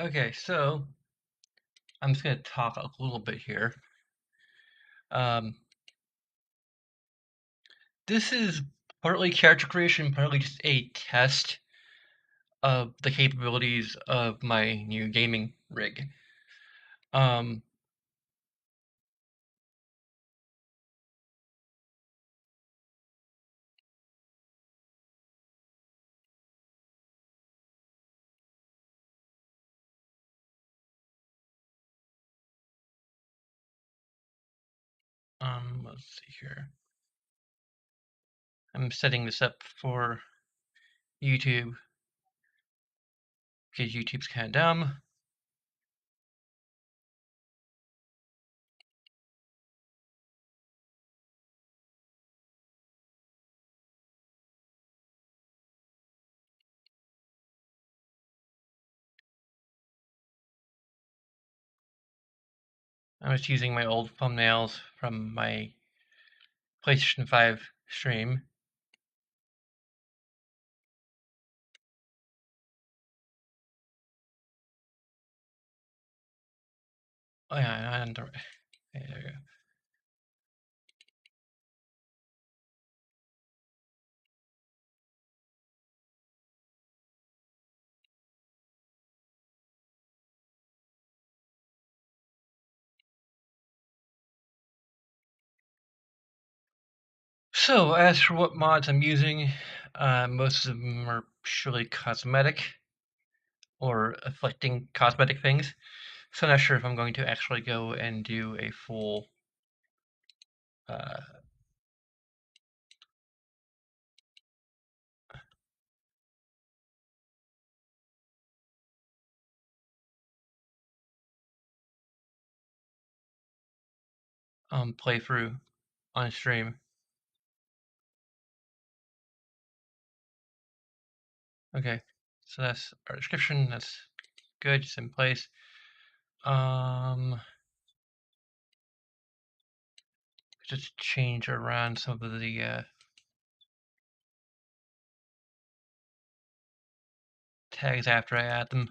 Okay, so I'm just going to talk a little bit here. Um, this is partly character creation, partly just a test of the capabilities of my new gaming rig. Um, let's see here. I'm setting this up for YouTube because YouTube's kind of dumb. I was using my old thumbnails from my PlayStation 5 stream. Oh yeah, there we go. So, as for what mods I'm using, most of them are purely cosmetic or afflicting cosmetic things. So, I'm not sure if I'm going to actually go and do a full uh, playthrough on stream. Okay, so that's our description. That's good, it's in place. Just change around some of the tags after I add them.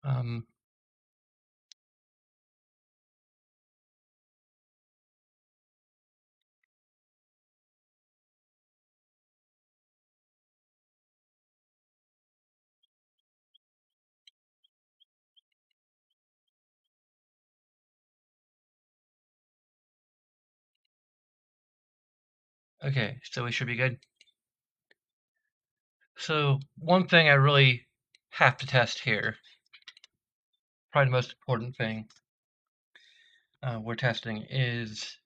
Um, okay, so we should be good. So, one thing I really have to test here, probably the most important thing we're testing is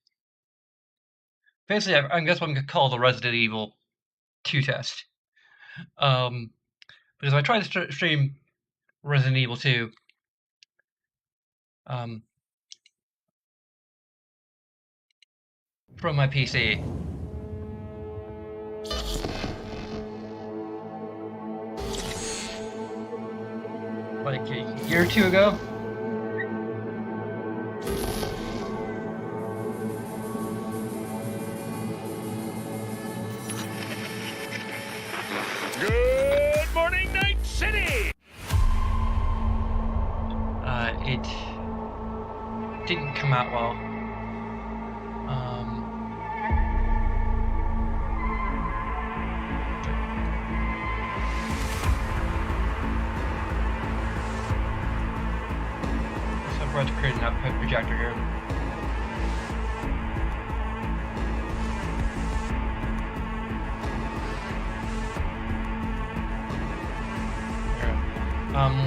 basically, I guess what I'm going to call the Resident Evil 2 test. Because I tried to stream Resident Evil 2 um, from my PC. Like a year or two ago. Good morning, Night City! It didn't come out well. So I forgot to create an output projector here.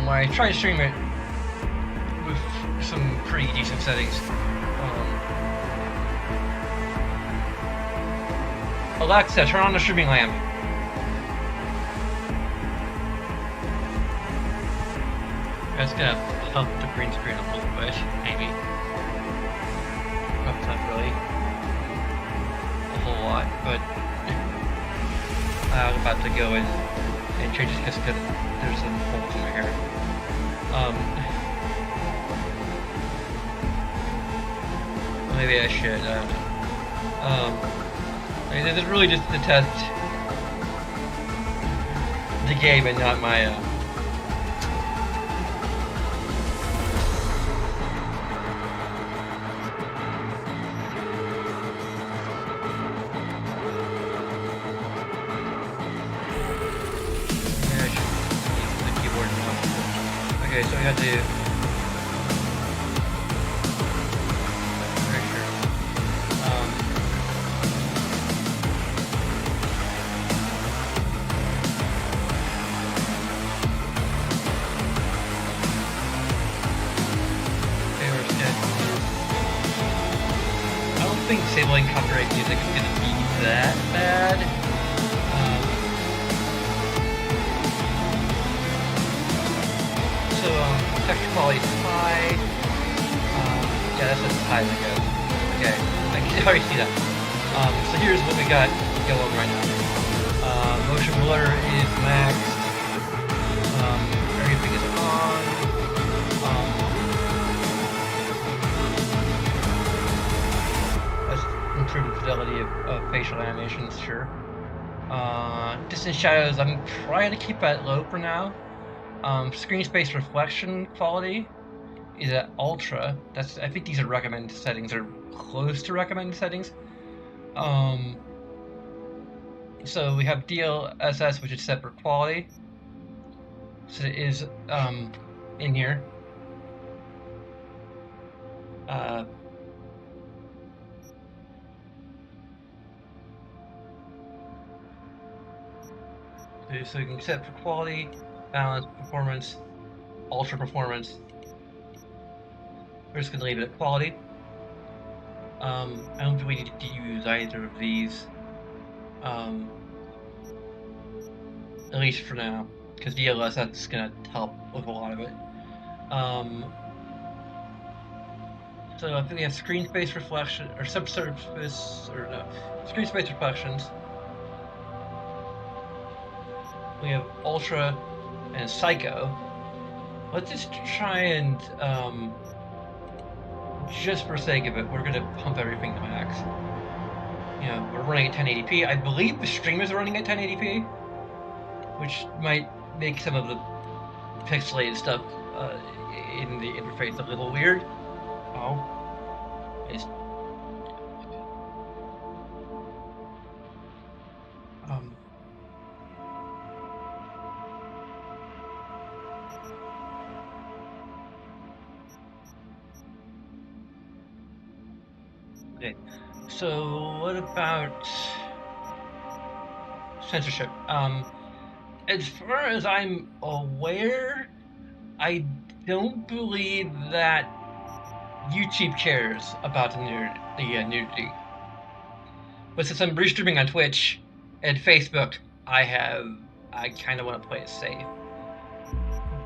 When I tried to stream it with some pretty decent settings, Alexa, turn on the streaming lamp. That's gonna help the green screen a little bit, maybe. That's not really a whole lot, but I'm about to go in and change this because there's some holes in my hair. Maybe I should. I don't know. I mean, this is really just to test the game and not my. Okay, so we have to. Very sure. Okay, we're good. I don't think disabling copyright music is gonna be that bad. Texture quality is high. Yeah, that's as high as it goes. Okay, I can already see that. So here's what we got going right now. Motion blur is maxed. Everything is on. That's improved fidelity of facial animations, sure. Distance shadows, I'm trying to keep that low for now. Screen space reflection quality is at ultra. I think these are recommended settings, or close to recommended settings. So we have DLSS, which is set for quality. So it is in here. So you can set for quality, balance, performance, ultra performance. We're just gonna leave it at quality. I don't think we need to use either of these, at least for now, because DLSS that's gonna help with a lot of it. So I think we have screen space reflection, or subsurface, or no, screen space reflections. We have ultra and psycho. Let's just try and, just for sake of it, we're gonna pump everything to max. You know, we're running at 1080p. I believe the stream is running at 1080p, which might make some of the pixelated stuff in the interface a little weird. Oh, it's okay. So what about censorship? As far as I'm aware, I don't believe that YouTube cares about the nudity. But since I'm restreaming on Twitch and Facebook, I kind of want to play it safe.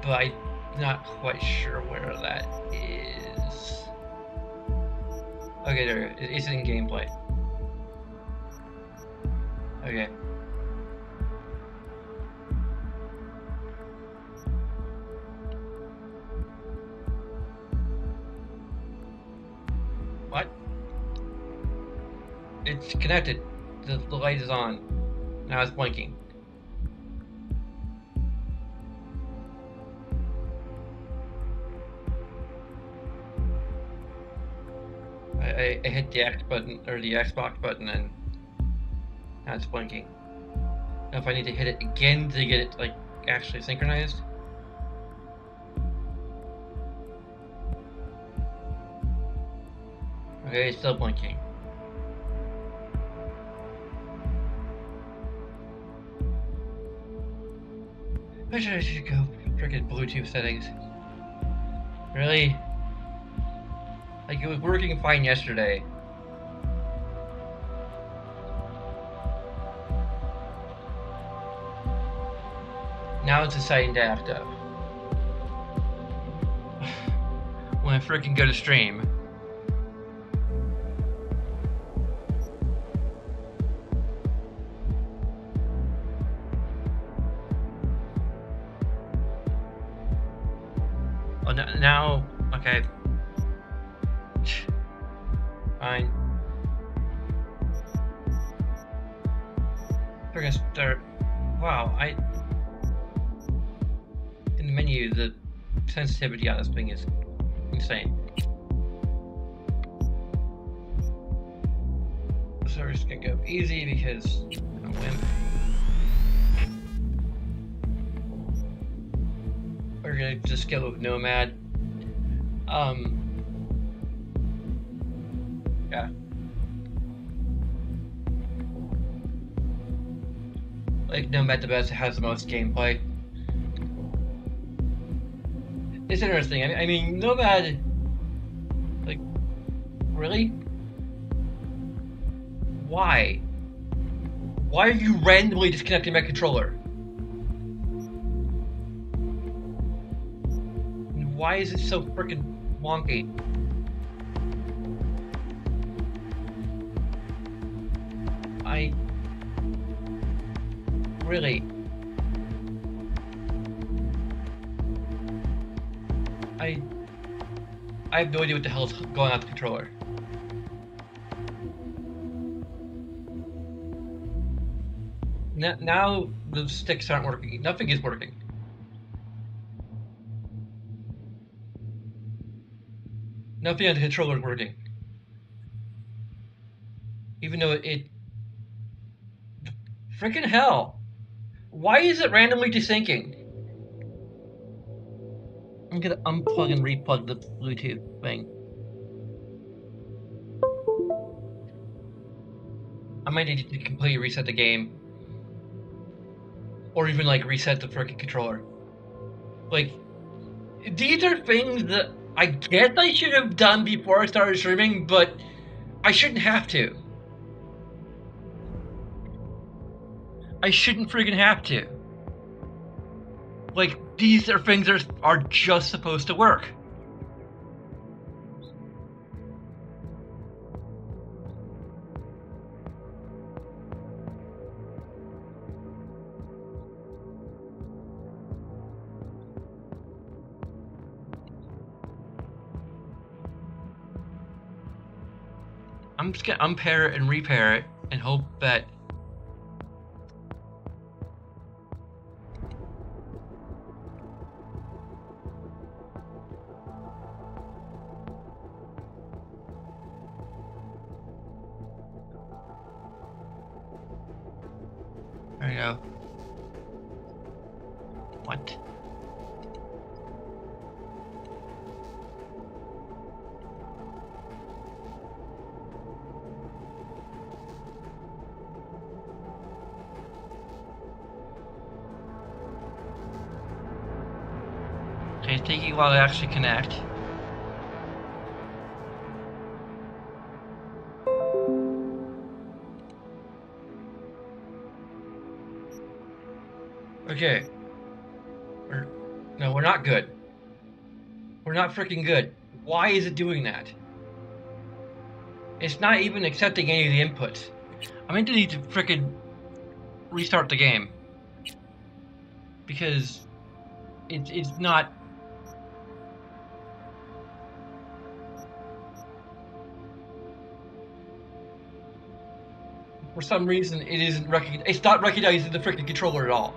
But I'm not quite sure where that is. Okay, there, it's in gameplay. Okay. What? It's connected. The light is on. Now it's blinking. I hit the X button, or the Xbox button, and now it's blinking. Now if I need to hit it again to get it, like, actually synchronized. Okay, it's still blinking. I should go freaking Bluetooth settings. Really? Like, it was working fine yesterday. Now it's deciding to act up. When I freaking go to stream. now, okay. Fine. We're gonna start. Wow, in the menu, the sensitivity on this thing is insane. So we're just gonna go easy because I'm a wimp. We're gonna just go with Nomad. Yeah. Like Nomad the best has the most gameplay. It's interesting. I mean, Nomad. Like, really? Why? Why are you randomly disconnecting my controller? And why is it so freaking wonky? Really? I have no idea what the hell is going on with the controller. Now the sticks aren't working. Nothing is working. Nothing on the controller is working. Even though it... Freaking hell! Why is it randomly desyncing? I'm gonna unplug and replug the Bluetooth thing. I might need to completely reset the game. Or even, like, reset the freaking controller. Like, these are things that I guess I should have done before I started streaming, but I shouldn't have to. I shouldn't freaking have to. Like, these are things that are just supposed to work. I'm just gonna unpair it and repair it and hope that there you go. What? Okay, it's taking a while to actually connect. Okay. No, we're not good. We're not freaking good. Why is it doing that? It's not even accepting any of the inputs. I'm going to need to freaking restart the game. Because it's not... For some reason, it's not recognizing the freaking controller at all.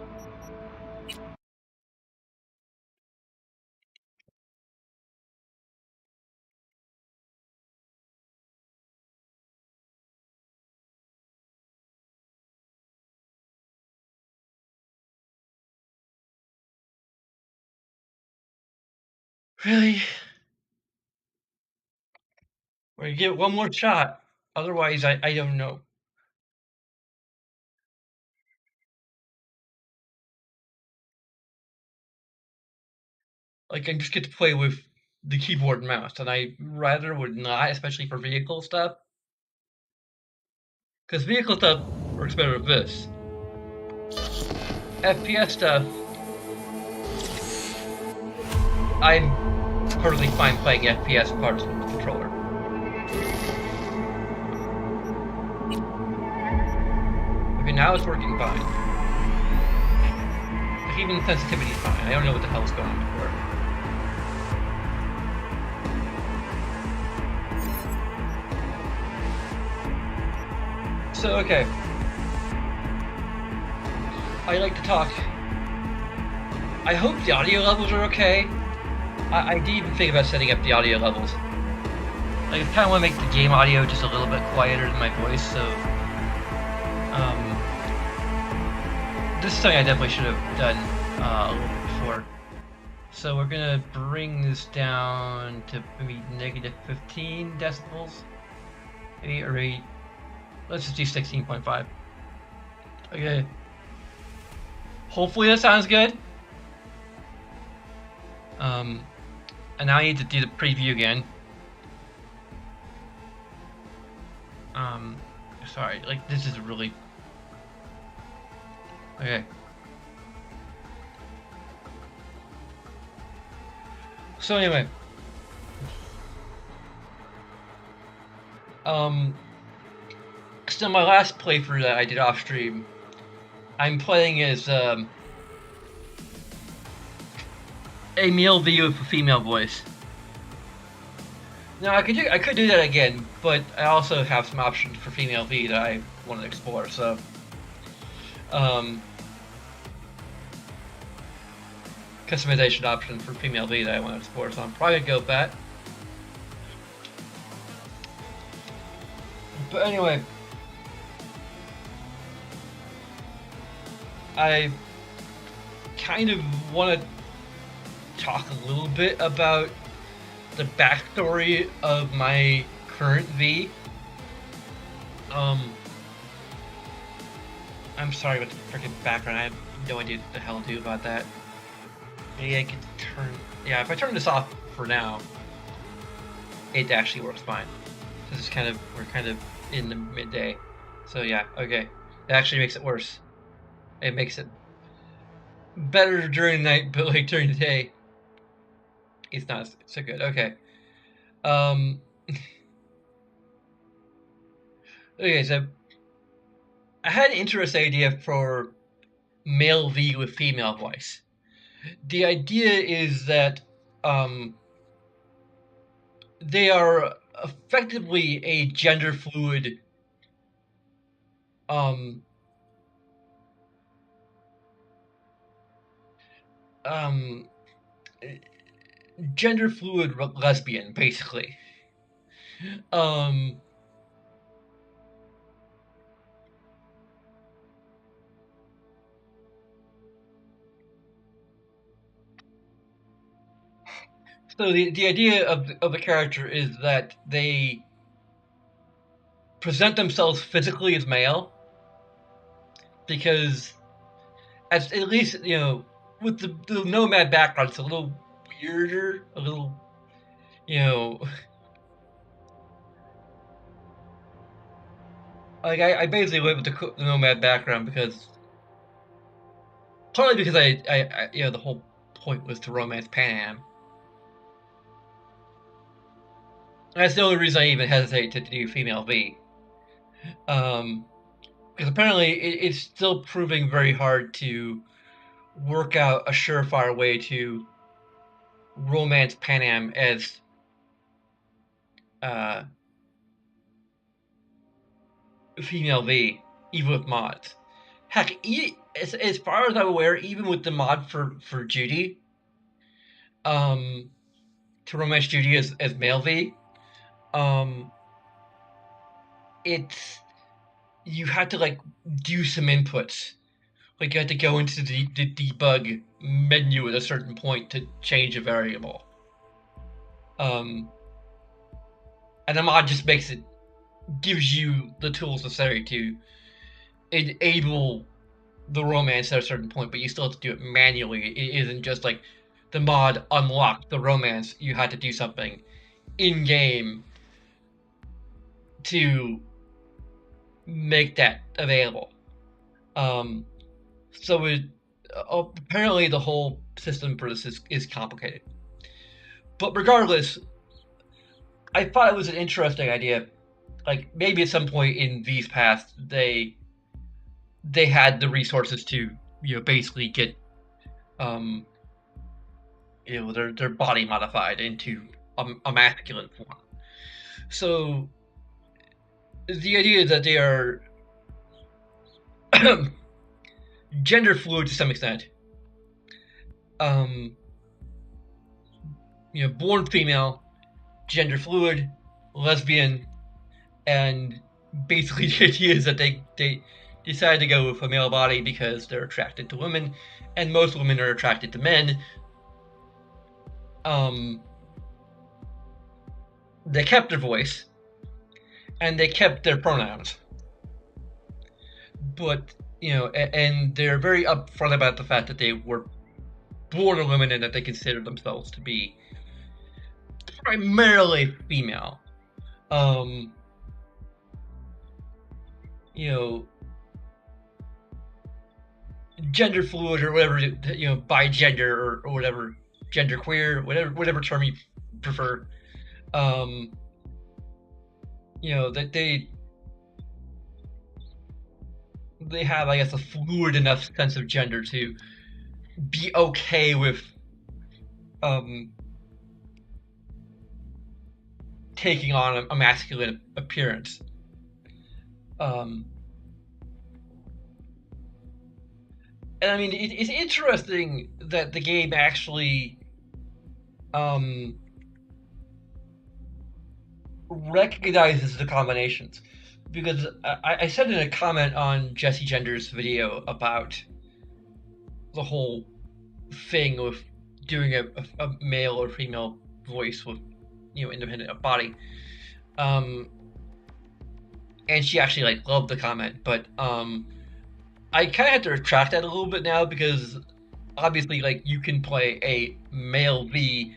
Really? We're gonna give it one more shot. Otherwise, I don't know. Like, I just get to play with the keyboard and mouse, and I rather would not, especially for vehicle stuff. Because vehicle stuff works better with this. FPS stuff, I'm perfectly fine playing FPS parts with the controller. Okay, now it's working fine. Like, even the sensitivity is fine. I don't know what the hell's going on before. So, okay. I like to talk. I hope the audio levels are okay. I did even think about setting up the audio levels. Like, I kind of want to make the game audio just a little bit quieter than my voice, so... this is something I definitely should have done a little bit before. So we're gonna bring this down to maybe negative 15 decibels. 8 or 8. Let's just do 16.5. Okay. Hopefully that sounds good. And now I need to do the preview again. Sorry, like this is really... Okay. So anyway. So my last playthrough that I did off stream, I'm playing as a male V with a female voice. Now I could do that again, but I also have some options for female V that I want to explore. So, customization option for female V that I want to explore. So I'm probably gonna go with that. But anyway, I kind of want to talk a little bit about the backstory of my current V. I'm sorry about the freaking background. I have no idea what the hell to do about that. Maybe I could turn... Yeah, if I turn this off for now, it actually works fine. This is kind of... We're kind of in the midday. So yeah, okay. It actually makes it worse. It makes it better during the night, but like during the day, it's not so good. Okay. Okay, so I had an interesting idea for male V with female voice. The idea is that they are effectively a gender fluid gender fluid lesbian, basically. So the idea of the character is that they present themselves physically as male, because at least, you know, with the nomad background, it's a little weirder, a little, you know, like I basically went with the nomad background because partly because I you know, the whole point was to romance Pan Am. That's the only reason I even hesitate to do female V. Because apparently it's still proving very hard to work out a surefire way to romance Pan Am as female V, even with mods. Heck, as far as I'm aware, even with the mod for Judy, to romance Judy as male V, it's you had to like do some inputs. Like you had to go into the debug menu at a certain point to change a variable. And the mod just gives you the tools necessary to enable the romance at a certain point, but you still have to do it manually. It isn't just like the mod unlocked the romance. You had to do something in game to make that available. So apparently the whole system for this is complicated. But regardless, I thought it was an interesting idea. Like maybe at some point in V's past, they had the resources to, you know, basically get you know, their body modified into a masculine form. So the idea is that they are gender fluid to some extent. Um, born female, gender fluid, lesbian, and basically the idea is that they decide to go with a male body because they're attracted to women, and most women are attracted to men. Um, they kept their voice, and they kept their pronouns, but and they're very upfront about the fact that they were born a woman and that they consider themselves to be primarily female. Um, you know, gender fluid or whatever, bi gender or whatever, gender queer, whatever term you prefer. Um, that they have, I guess, a fluid enough sense of gender to be okay with um, taking on a masculine appearance. Um, and I mean, it's interesting that the game actually um, recognizes the combinations, because I said in a comment on Jesse Gender's video about the whole thing with doing a male or female voice with independent of body, um, and she actually loved the comment, but I kind of have to retract that a little bit now, because obviously you can play a male V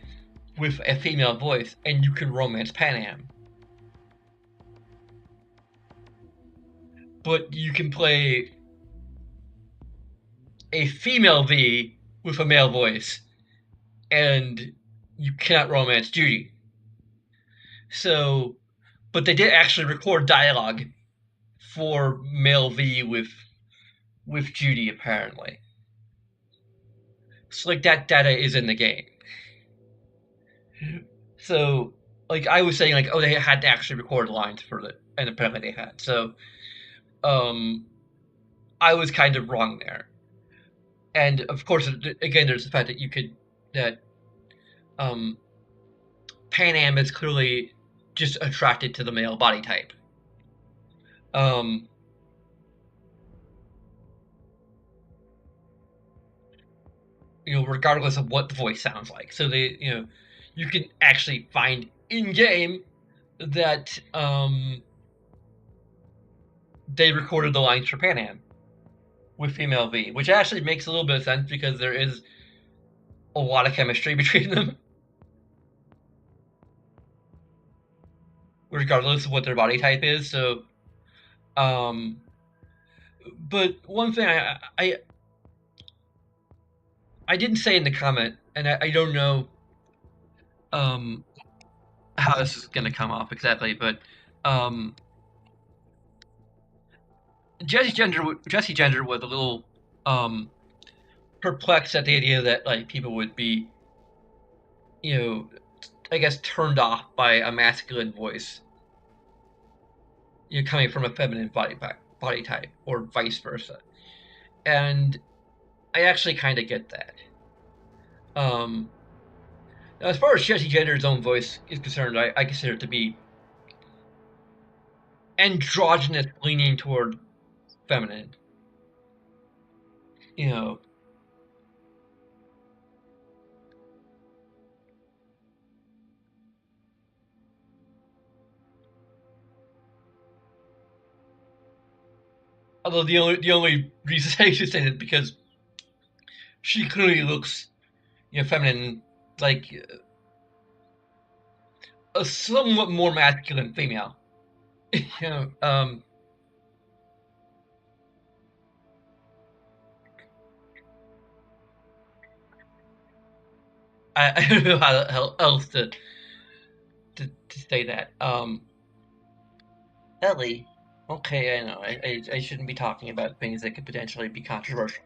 with a female voice and you can romance Pan but you can play a female V with a male voice and you cannot romance Judy. So, but they did actually record dialogue for male V with Judy apparently. So that data is in the game. So I was saying oh, they had to actually record lines for it, and apparently they had. So um I was kind of wrong there. And of course, again, there's the fact that that um, Pan Am is clearly just attracted to the male body type. Um, Regardless of what the voice sounds like. So you can actually find in game that they recorded the lines for Pan Am with female V, which actually makes a little bit of sense because there is a lot of chemistry between them, regardless of what their body type is. So, um, but one thing I didn't say in the comment, and I don't know um, how this is going to come off exactly, but um, Jesse Gender was a little um, perplexed at the idea that people would be, I guess, turned off by a masculine voice, coming from a feminine body type, or vice versa. And I actually kind of get that. Um, Now, as far as Jesse Gender's own voice is concerned, I consider it to be androgynous, leaning toward feminine. You know, although the only reason I should say that because she clearly looks feminine, like a somewhat more masculine female. you know, um, I don't know how else to say that. Ellie, okay, I know I shouldn't be talking about things that could potentially be controversial.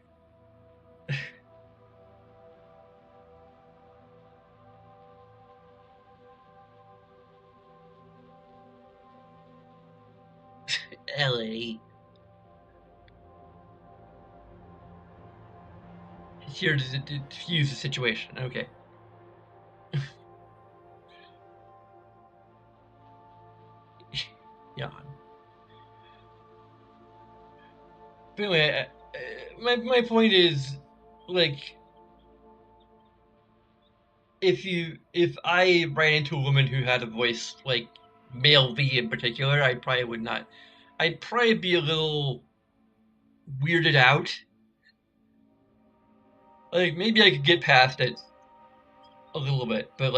Ellie. here to diffuse the situation. Okay. Yeah. But anyway, my point is, like, if I ran into a woman who had a voice like male V in particular, I probably would not. I'd probably be a little weirded out. Like maybe I could get past it a little bit, but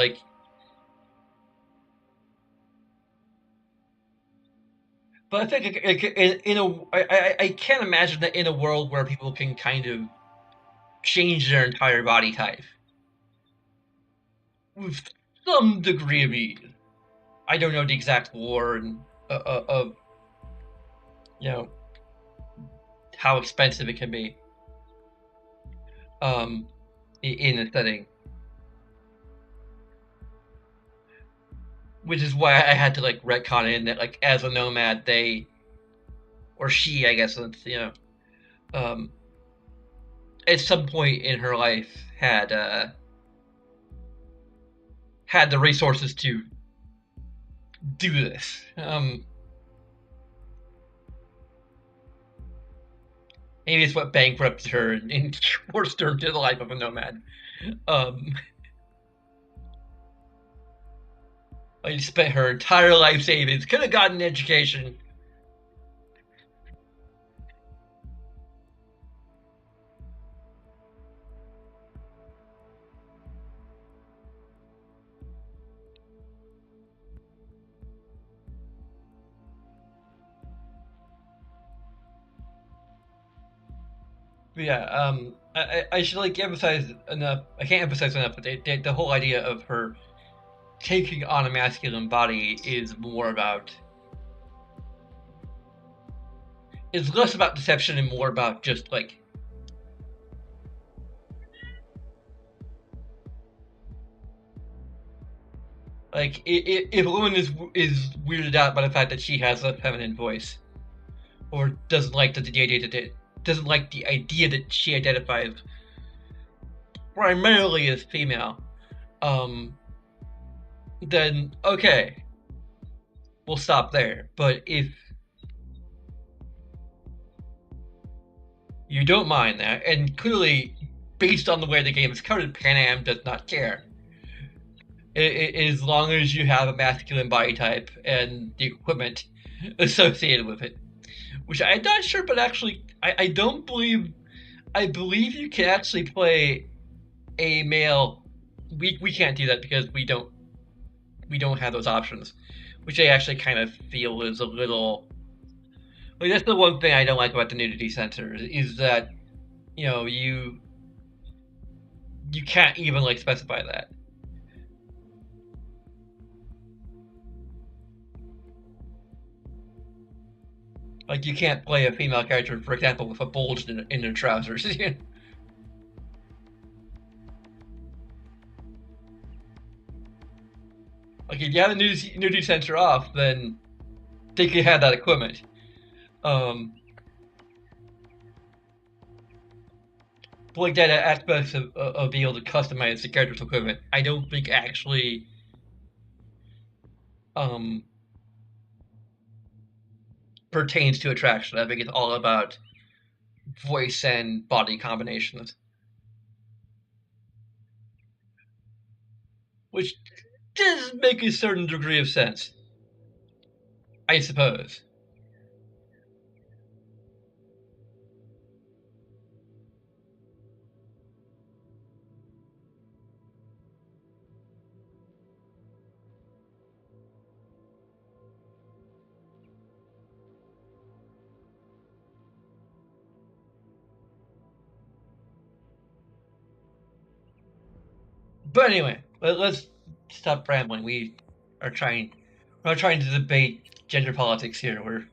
I think in a I can't imagine that in a world where people can kind of change their entire body type with some degree of ease. I don't know the exact lore and of you know how expensive it can be um, in a setting, which is why I had to like retcon in that like as a nomad they or she I guess it's, um, at some point in her life had the resources to do this. Maybe it's what bankrupted her and forced her into the life of a nomad. Um, like spent her entire life savings, could have gotten an education. But yeah, I should like emphasize enough. I can't emphasize enough, but the whole idea of her taking on a masculine body is more about it's less about deception and more about just like if a woman is weirded out by the fact that she has a feminine voice or doesn't like the idea that doesn't like the idea that she identifies primarily as female, um, then okay, we'll stop there. But if you don't mind that, and clearly, based on the way the game is coded, Pan Am does not care. As long as you have a masculine body type and the equipment associated with it, which I'm not sure, but actually, I don't believe. I believe you can actually play a male. We can't do that because we don't have those options, which I actually kind of feel is a little. Like that's the one thing I don't like about the nudity censors is that you can't even like specify that. Like you can't play a female character, for example, with a bulge in their trousers. Like if you have the nudity censor off, then they can have that equipment. Um, but like that aspects of being able to customize the character's equipment, I don't think actually um, pertains to attraction. I think it's all about voice and body combinations, which does make a certain degree of sense, I suppose. But anyway, let's stop rambling. Are trying, we're not trying to debate gender politics here. We're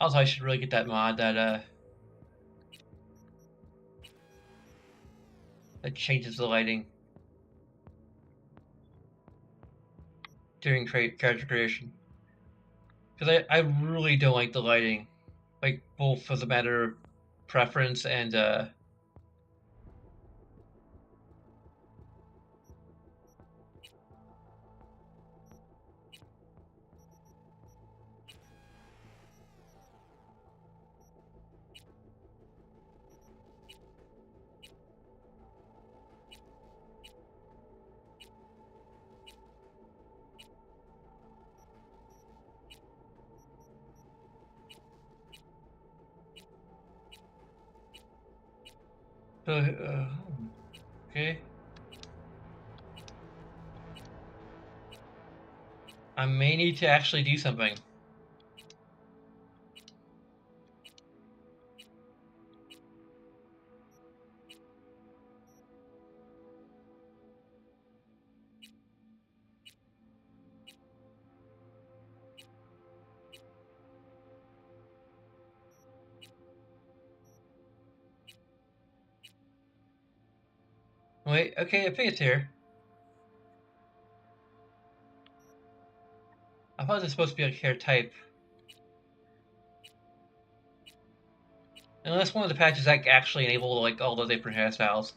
also I should really get that mod that changes the lighting during character creation. Because I really don't like the lighting, like both as a matter of preference and okay. I may need to actually do something. Wait, okay, I think it's here. I thought it was supposed to be like hair type. Unless one of the patches like actually enable like all those different hairstyles.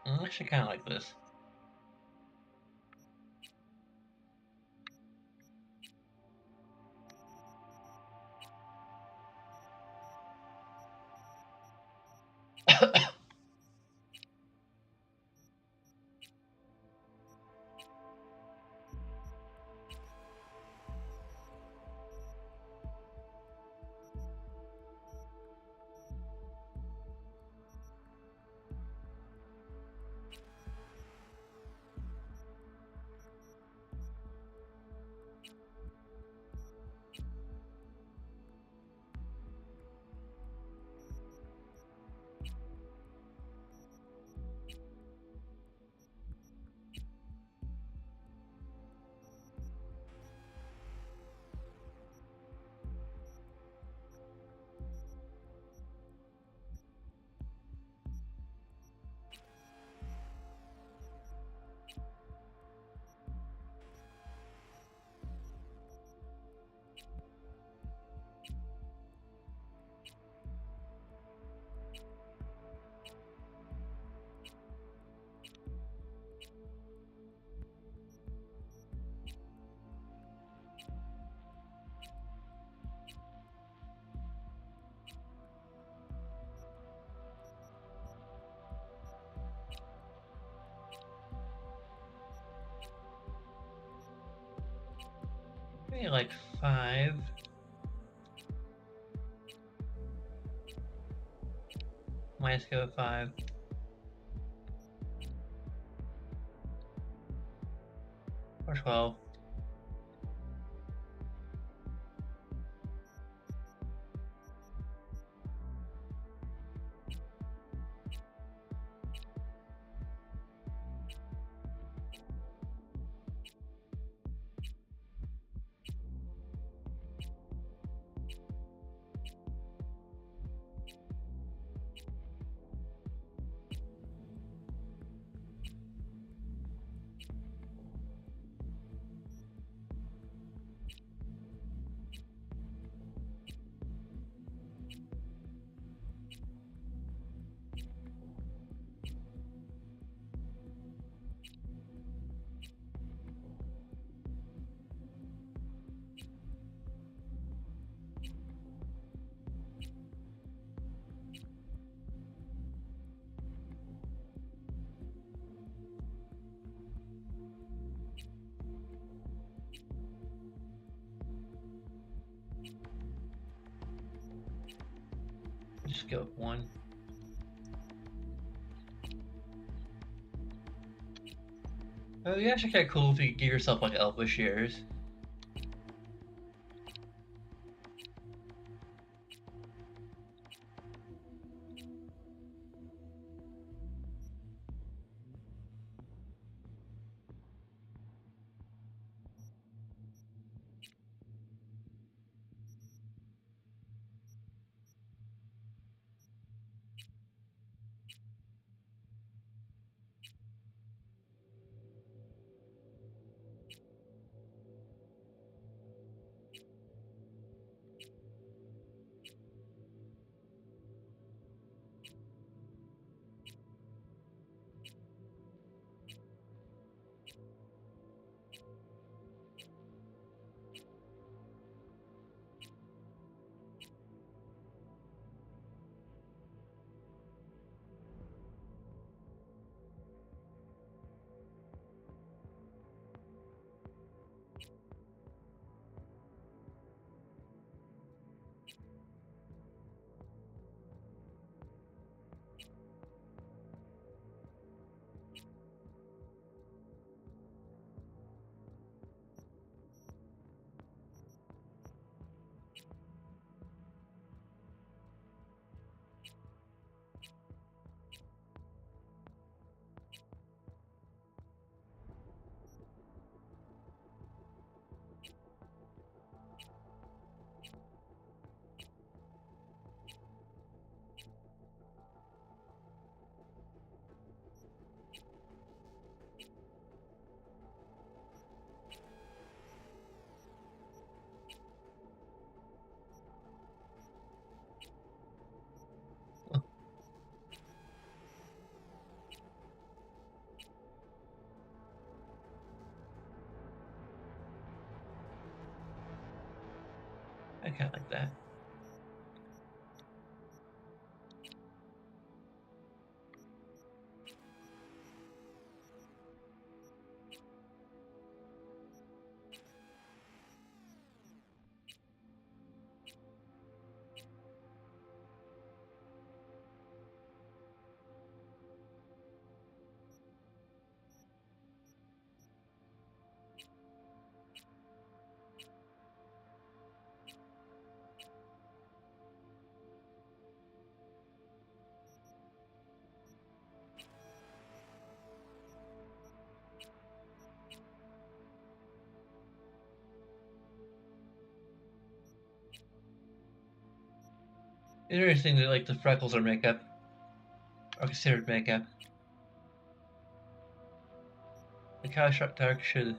I actually kind of like this. Maybe like 5. Might go with 5. Or 12. just go with one. Oh, yeah, actually kind of cool if you could give yourself like elfish ears. I kind of like that. Interesting that like the freckles are makeup, or considered makeup. The cow shot dark should.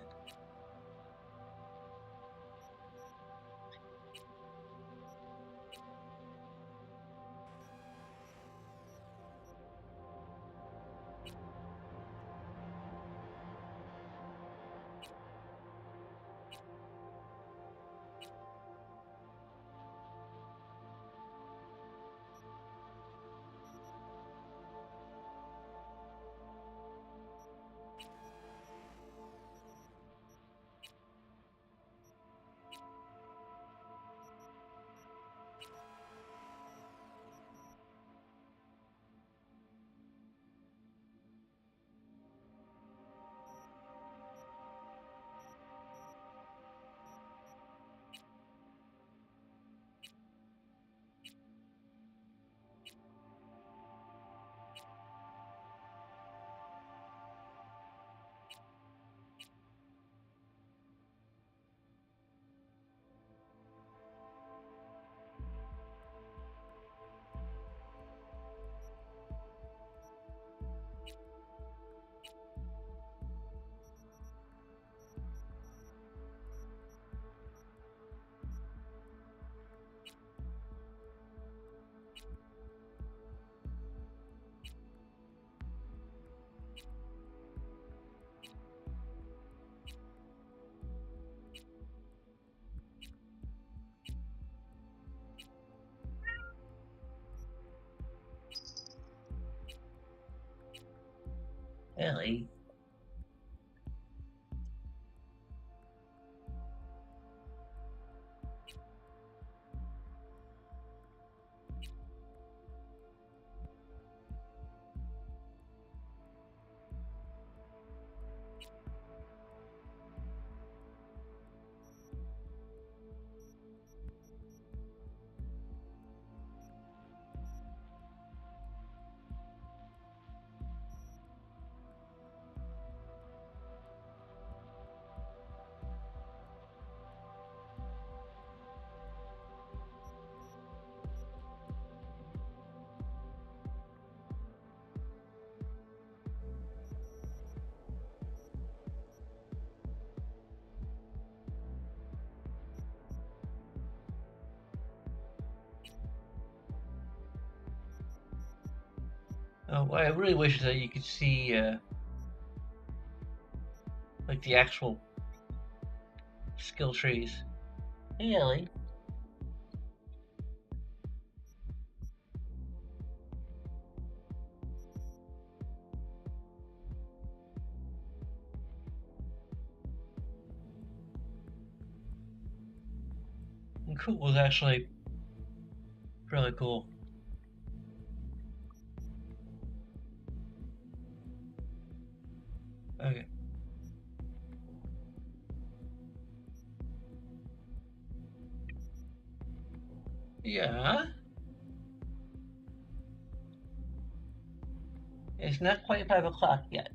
Ellie. What I really wish is that you could see like the actual skill trees. Hey, Ellie. And cool was actually really cool. Okay. Yeah. It's not quite 5 o'clock yet.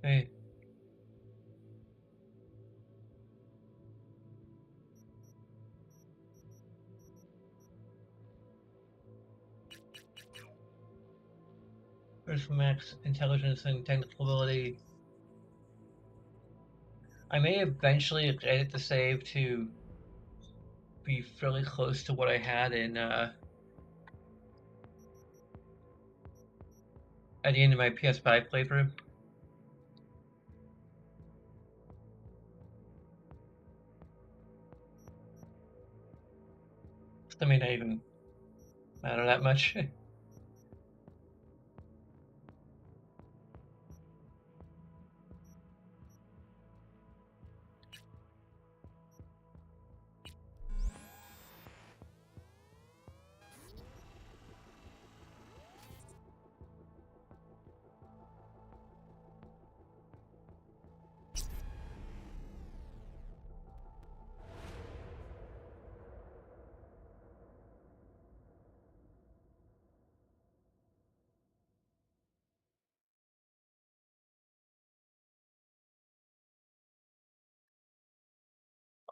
Hey, where's max intelligence and technical ability? I may eventually edit the save to be fairly close to what I had in at the end of my PS5 playthrough. So it may not even matter that much.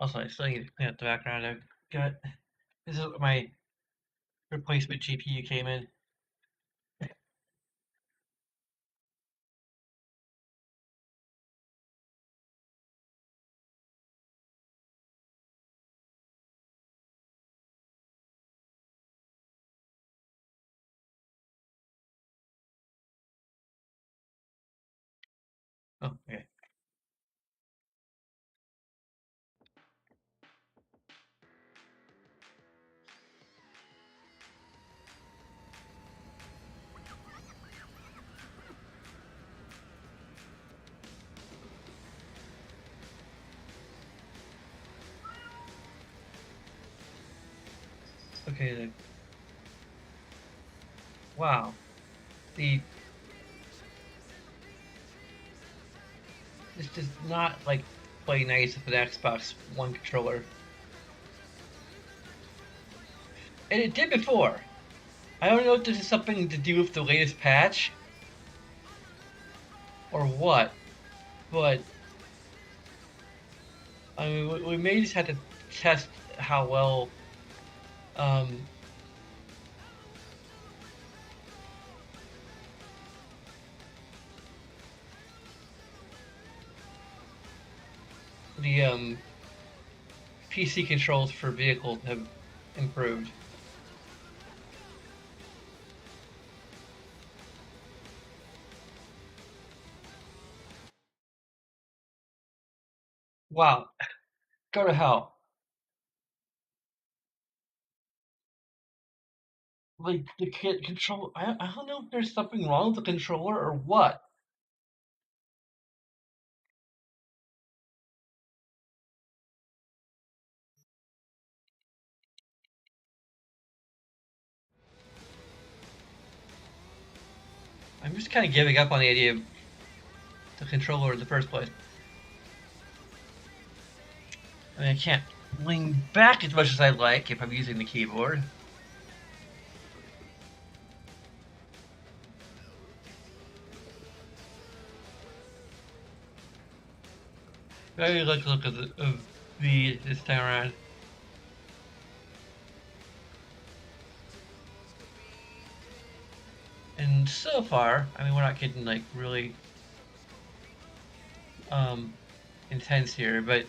Also, I still need to clean up the background. I've got this is what my replacement GPU came in. Oh, okay. Okay then. Wow. The This does not like play nice with an Xbox One controller. And it did before. I don't know if this is something to do with the latest patch or what, but I mean, we may just have to test how well um, the PC controls for vehicles have improved. Wow, go to hell. Like the control, I don't know if there's something wrong with the controller or what. I'm just kind of giving up on the idea of the controller in the first place. I mean, I can't lean back as much as I'd like if I'm using the keyboard. Very like the look of the this time around. And so far, I mean, we're not getting like really um, intense here, but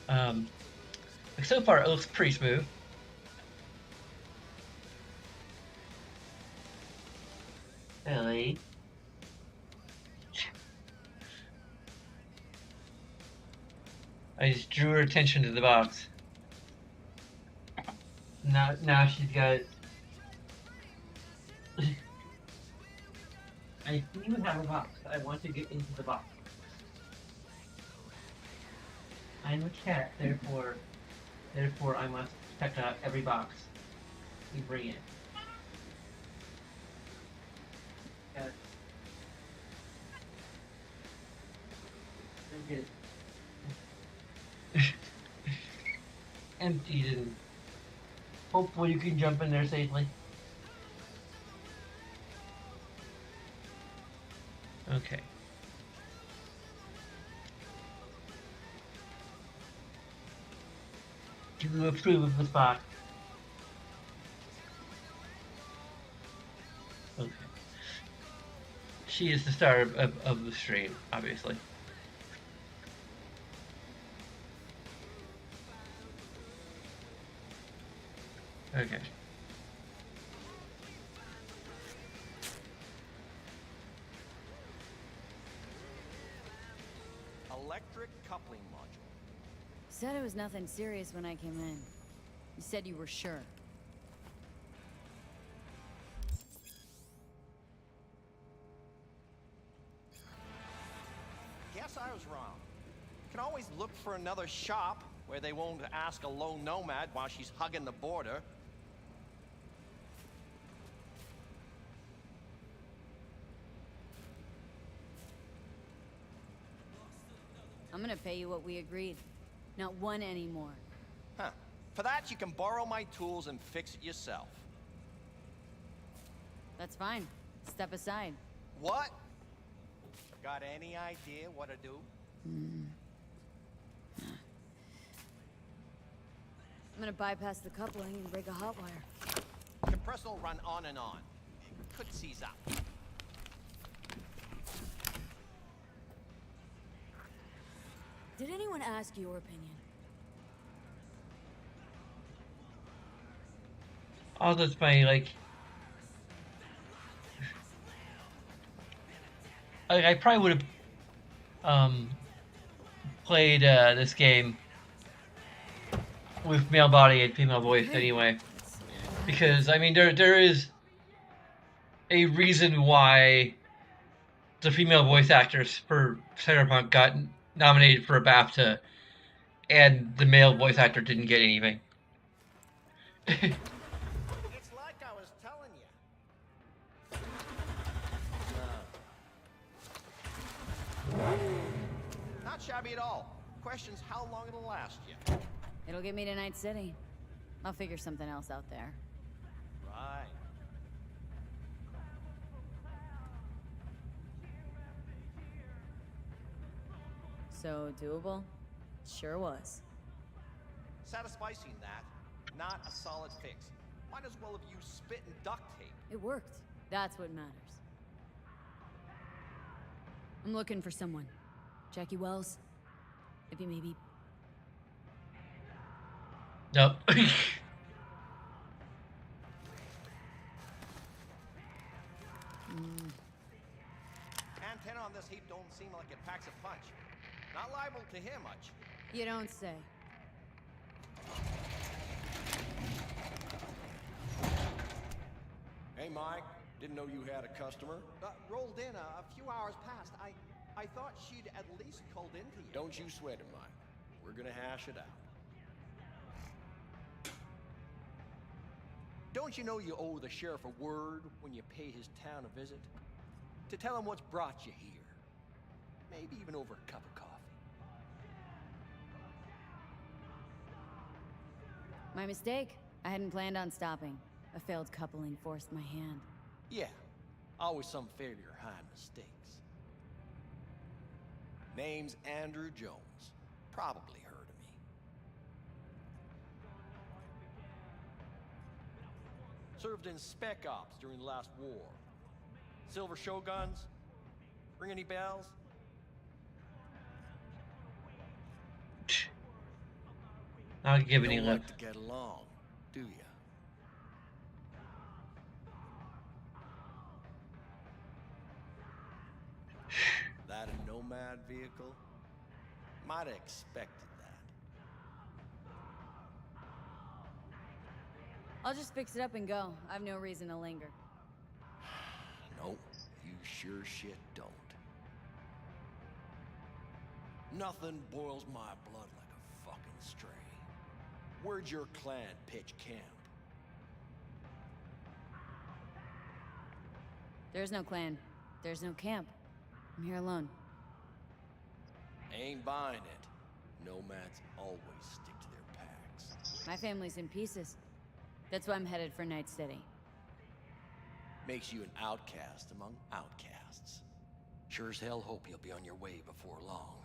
like so far it looks pretty smooth. Ellie. I just drew her attention to the box. Now she's got. I see you have a box. I want to get into the box. I'm a cat, therefore I must check out every box you bring in. Cat. Get emptied and hopefully you can jump in there safely. Okay. Do you approve of this box? Okay. She is the star of the stream, obviously. Okay. Electric coupling module. Said it was nothing serious when I came in. You said you were sure. Guess I was wrong. Can always look for another shop where they won't ask a lone nomad while she's hugging the border. I'm gonna pay you what we agreed. Not one anymore. Huh. For that, you can borrow my tools and fix it yourself. That's fine. Step aside. What? Got any idea what to do? I'm gonna bypass the coupling and break a hot wire. Compressor will run on and on. Could seize up. Did anyone ask your opinion? All this my like. I probably would have played this game with male body and female voice anyway, because I mean there is a reason why the female voice actors for Cyberpunk got nominated for a BAFTA, and the male voice actor didn't get anything. It's like I was telling you. Not shabby at all. Question's how long it'll last you. It'll get me to Night City. I'll figure something else out there. Right. So doable? Sure was. Satisficing that, not a solid fix. Might as well have used spit and duct tape. It worked. That's what matters. I'm looking for someone. Jackie Wells? Maybe, maybe. Nope. Antenna on this heap don't seem like it packs a punch. Not liable to hear much. You don't say. Hey, Mike. Didn't know you had a customer. Rolled in a few hours past. I thought she'd at least called in to you. Don't you sweat it, Mike. We're gonna hash it out. Don't you know you owe the sheriff a word when you pay his town a visit? to tell him what's brought you here. Maybe even over a cup of coffee. My mistake. I hadn't planned on stopping. A failed coupling forced my hand. Yeah, always some failure hide mistakes. Name's Andrew Jones. Probably heard of me. Served in Spec Ops during the last war. Silver Shoguns? Ring any bells? Not give any Don't lip. like to get along, do ya? That a Nomad vehicle? Might have expected that. I'll just fix it up and go. I've no reason to linger. Nope, you sure shit don't. Nothing boils my blood like a fucking stray. Where'd your clan pitch camp? There's no clan. There's no camp. I'm here alone. Ain't buying it. Nomads always stick to their packs. My family's in pieces. That's why I'm headed for Night City. Makes you an outcast among outcasts. Sure as hell hope you'll be on your way before long.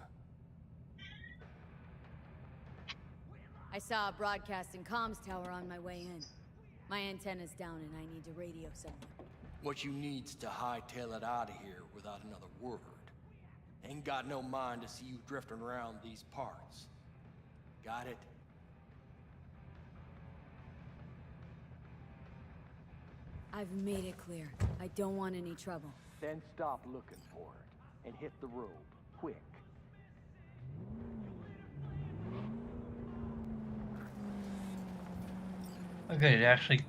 I saw a broadcasting comms tower on my way in. My antenna's down and I need to radio someone. What you need's to hightail it out of here without another word. Ain't got no mind to see you drifting around these parts. Got it? I've made it clear. I don't want any trouble. Then stop looking for it and hit the road, quick. Okay, it actually...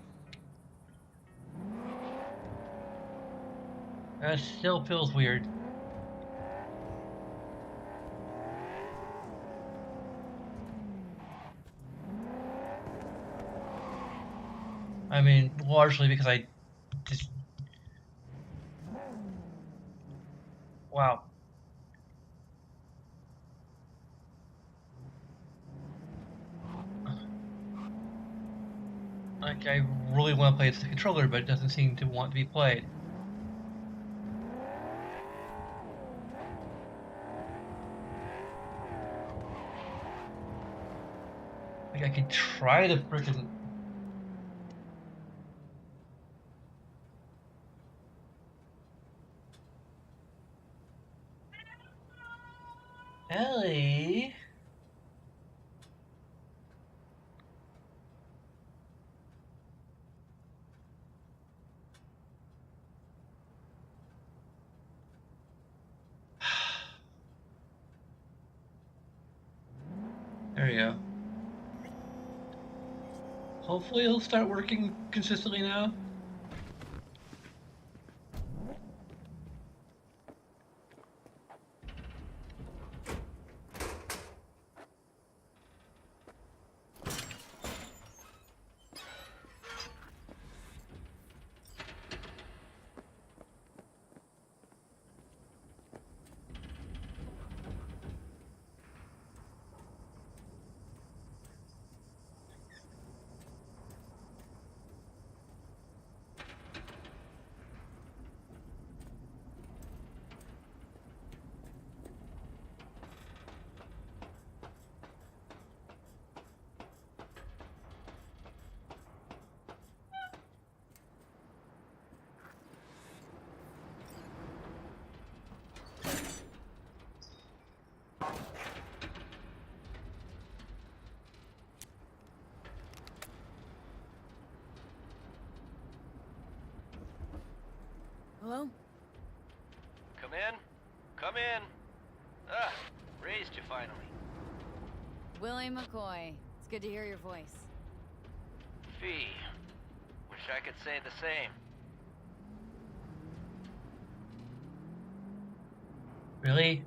That still feels weird. I mean, largely because I just... Wow. Like, I really want to play as the controller, but it doesn't seem to want to be played. Like, I could try to frickin'... Ellie? There you go. Hopefully it'll start working consistently now. Hello? Come in. Come in. Ah, raised you finally. Willie McCoy. It's good to hear your voice. Fee. Wish I could say the same. Really?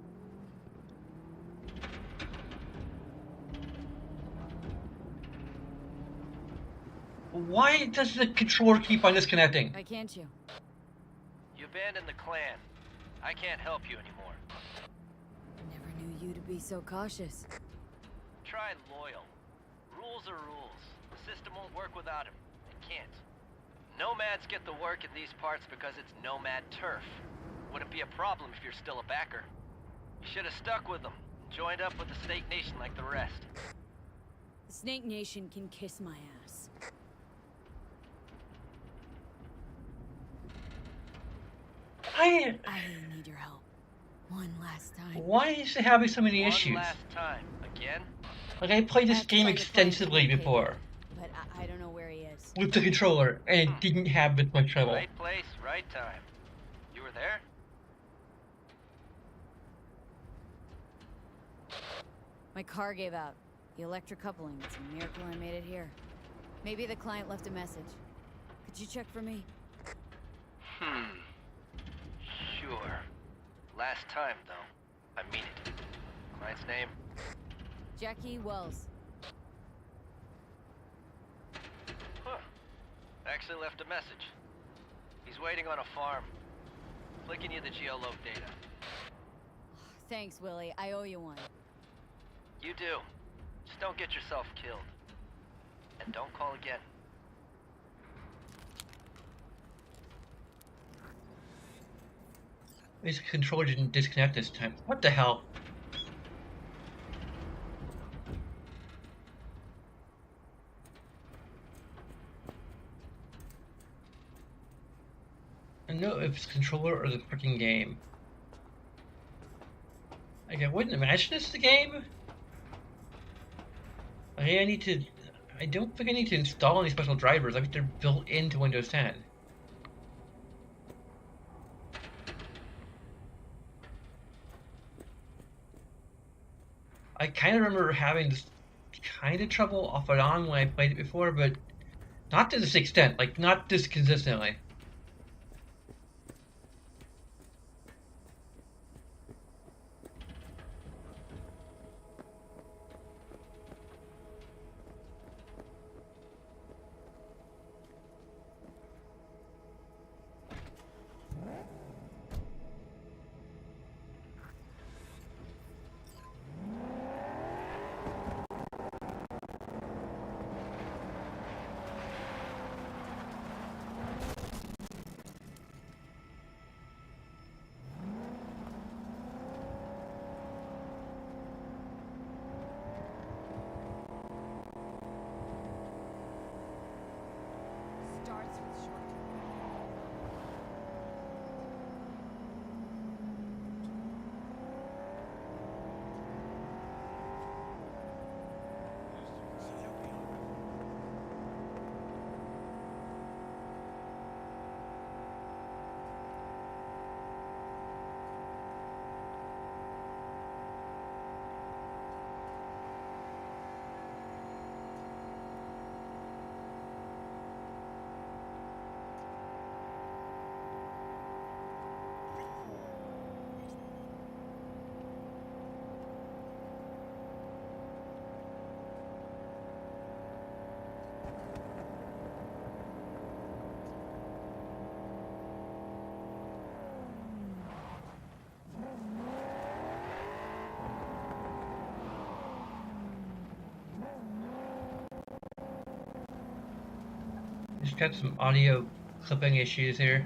Why does the controller keep on disconnecting? Why can't you? You abandoned the clan. I can't help you anymore. Never knew you to be so cautious. Try loyal. Rules are rules. The system won't work without him. It can't. Nomads get the work in these parts because it's nomad turf. Wouldn't be a problem if you're still a backer. You should have stuck with them. Joined up with the Snake Nation like the rest. The Snake Nation can kiss my ass. I I need your help. One last time. Why is it having so many One issues? last time. Again? Like, I played I this have to game find the client extensively located, before but I don't know where he is. with the controller, and it didn't have this much trouble. Right place, right time. You were there? My car gave out. The electric coupling. It's a miracle I made it here. Maybe the client left a message. Could you check for me? Sure. Last time, though. I mean it. Client's name? Jackie Wells. Huh. Actually left a message. He's waiting on a farm. Flicking you the geoloc data. Thanks, Willie. I owe you one. You do. Just don't get yourself killed. And don't call again. This controller didn't disconnect this time. What the hell? I don't know if it's controller or the freaking game. Like, I wouldn't imagine it's the game. I don't think I need to install any special drivers. I think they're built into Windows 10. I kind of remember having this kind of trouble off and on when I played it before, but not to this extent. Like, not this consistently. Starts with short. Just got some audio clipping issues here.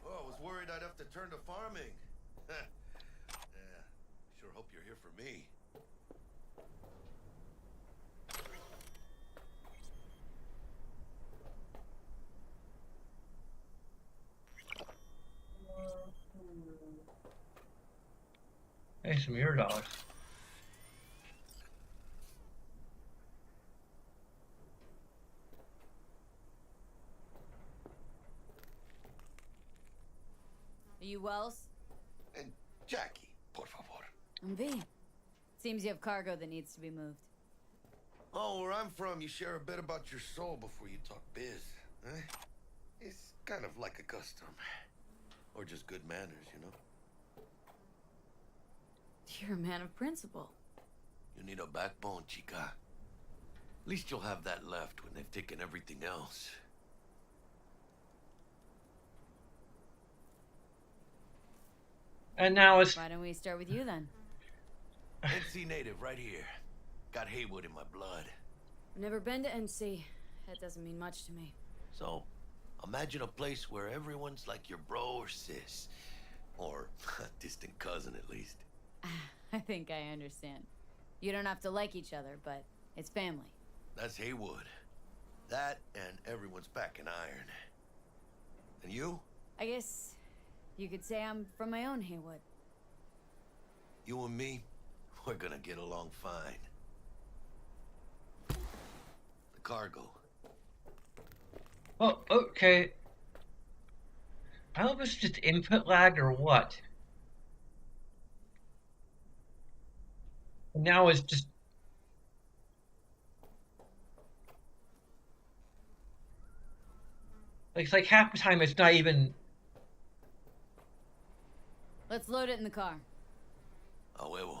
Oh, I was worried I'd have to turn to farming. Yeah, sure hope you're here for me. Hey, some euro dollars. Are you Wells? And Jackie, por favor. I'm V. Seems you have cargo that needs to be moved. Oh, where I'm from, you share a bit about your soul before you talk biz, eh? It's kind of like a custom. Or just good manners, you know? You're a man of principle. You need a backbone, chica. At least you'll have that left when they've taken everything else. And now it's Why don't we start with you then? NC native right here. Got Haywood in my blood. I've never been to NC. That doesn't mean much to me. So, imagine a place where everyone's like your bro or sis. Or a distant cousin, at least. I think I understand. You don't have to like each other, but it's family. That's Haywood. That and everyone's back in iron. And you? I guess you could say I'm from my own Haywood. You and me, we're gonna get along fine. The cargo. oh, okay. I don't know if it's just input lag or what. Now it's just it's like half the time it's not even. Let's load it in the car. A huevo.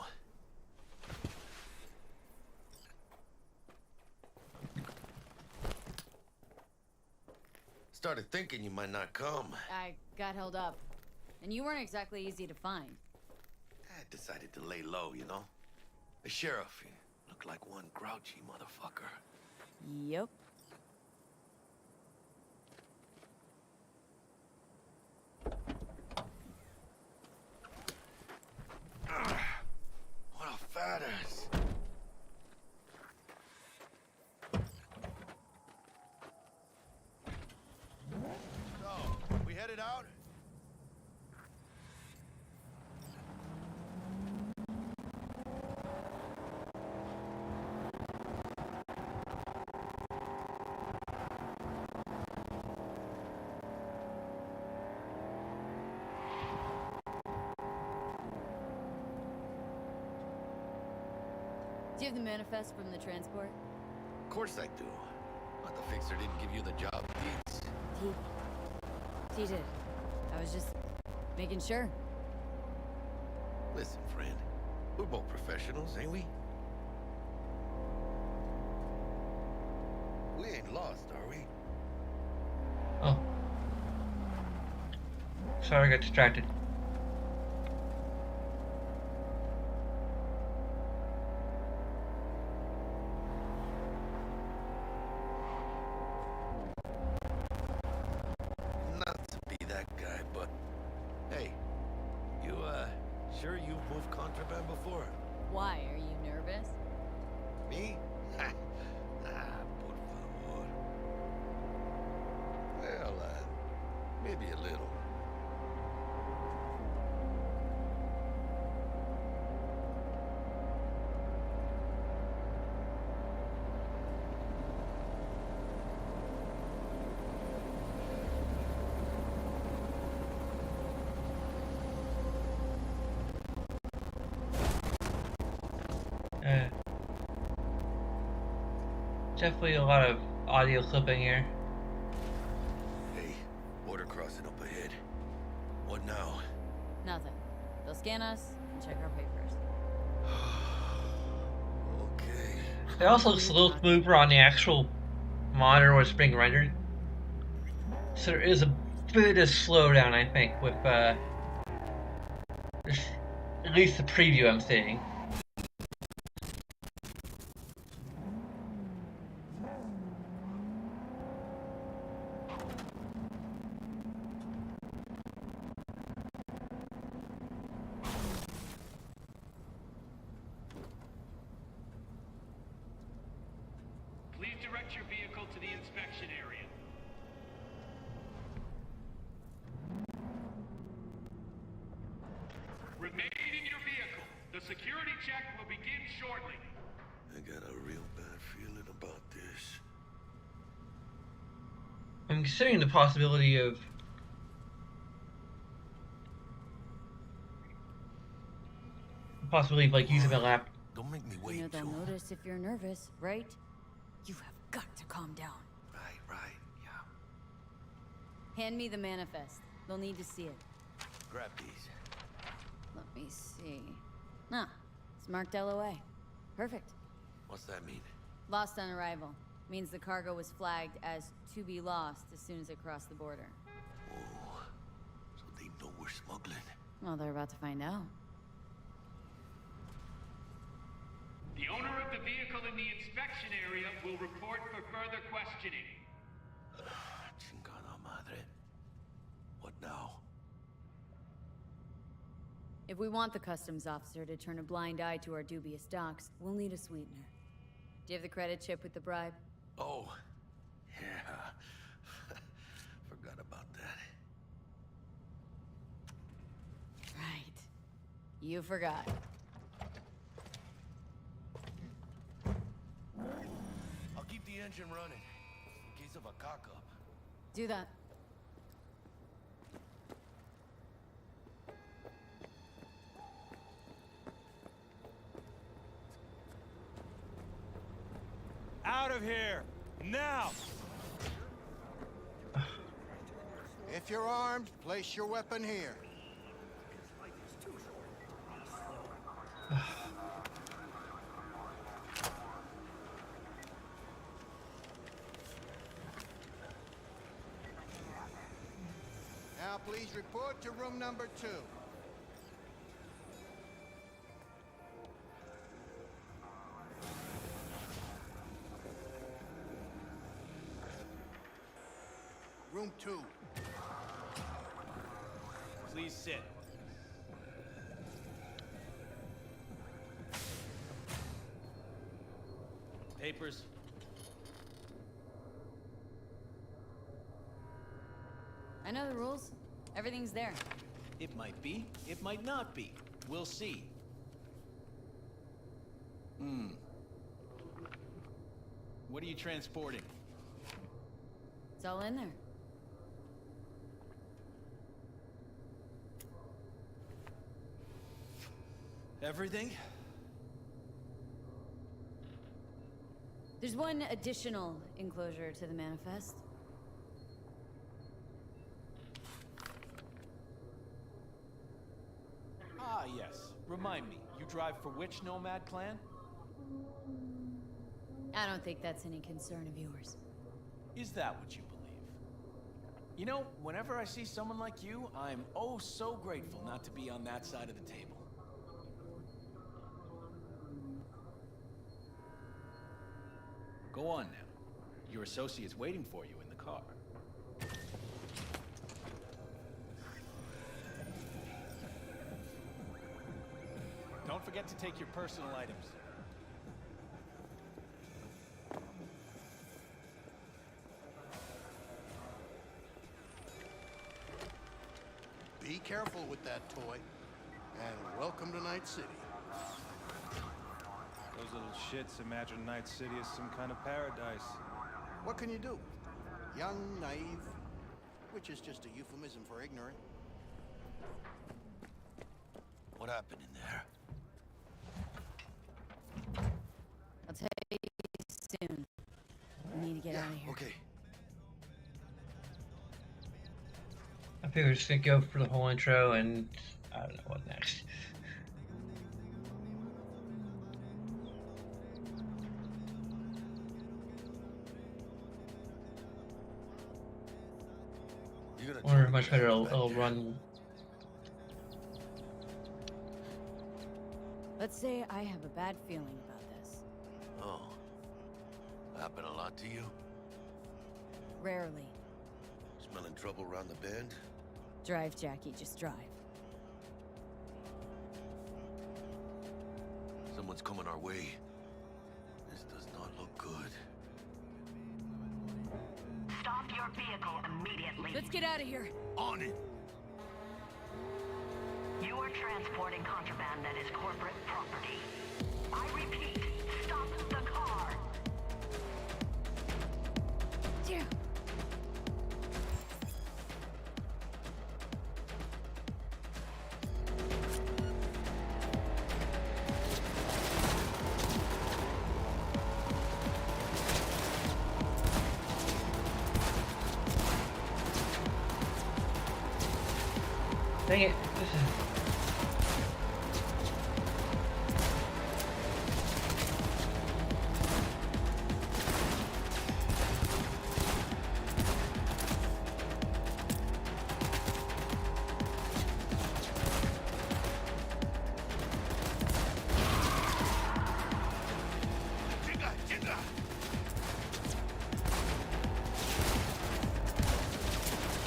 Started thinking you might not come. I got held up. And you weren't exactly easy to find. I decided to lay low, you know? The sheriff, he looked like one grouchy motherfucker. Yep. What a fat ass. So, we headed out? Do you have the manifest from the transport? Of course I do. But the fixer didn't give you the job deeds. He did. I was just making sure. Listen, friend. We're both professionals, ain't we? We ain't lost, are we? Oh. Sorry, I got distracted. Not to be that guy, but... Hey, you, sure you've moved contraband before? Why? Are you nervous? Me? Ha! Por favor. Well, maybe a little. Uh, Definitely a lot of audio clipping here. Hey, border crossing up ahead. What now? Nothing. They'll scan us and check our papers. Okay. It also looks a little smoother on the actual monitor where it's being rendered. So there is a bit of slowdown, I think, with this, at least the preview I'm seeing. Please direct your vehicle to the inspection area. Remain in your vehicle. The security check will begin shortly. I got a real bad feeling about this. I'm considering the possibility of like using the lap. Don't make me You wait know they'll too. notice if you're nervous, right? You have got to calm down. Right, yeah. Hand me the manifest. They'll need to see it. grab these. Let me see. Ah, it's marked LOA. Perfect. What's that mean? Lost on arrival. Means the cargo was flagged as to be lost as soon as it crossed the border. Oh, so they know we're smuggling. Well, they're about to find out. The owner of the vehicle in the inspection area will report for further questioning. Chingada madre. What now? If we want the customs officer to turn a blind eye to our dubious docks, we'll need a sweetener. Do you have the credit chip with the bribe? Oh, yeah. Forgot about that. Right. You forgot. I'll keep the engine running in case of a cock-up. Do that. Out of here! Now! If you're armed, place your weapon here. Now please report to room number 2. Room 2. Please sit. Papers. I know the rules. Everything's there. It might be, it might not be. We'll see. What are you transporting? It's all in there. Everything? There's one additional enclosure to the manifest. Ah, yes. Remind me, you drive for which nomad clan? I don't think that's any concern of yours. Is that what you believe? You know, whenever I see someone like you, I'm oh so grateful not to be on that side of the table. Go on now. Your associate's waiting for you in the car. Don't forget to take your personal items. Be careful with that toy. And welcome to Night City. Those little shits imagine Night City as some kind of paradise. What can you do? Young, naive, which is just a euphemism for ignorant. What happened in there? I'll tell you soon. We need to get out of here. Okay. I think we're just gonna go for the whole intro and I don't know what next. Or much better it'll run. Let's say I have a bad feeling about this. Oh. Happened a lot to you? Rarely. Smelling trouble around the bend? Drive, Jackie, just drive. Someone's coming our way. This does not look good. Stop your vehicle immediately. Let's get out of here. On it! You are transporting contraband that is corporate property. I repeat, stop the car. Dear. Dang it. Chinga, chinga!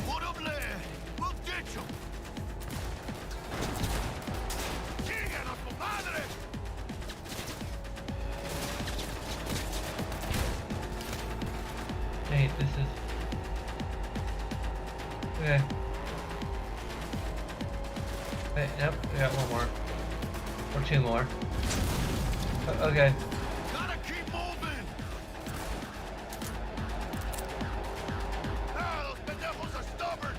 Put 'em there! We'll get you! ¡Síguenos, compadre! Hey, this is... Okay. Wait, yep, we got one more. Or two more. Okay. Gotta keep moving! Ah, those pendejos are stubborn!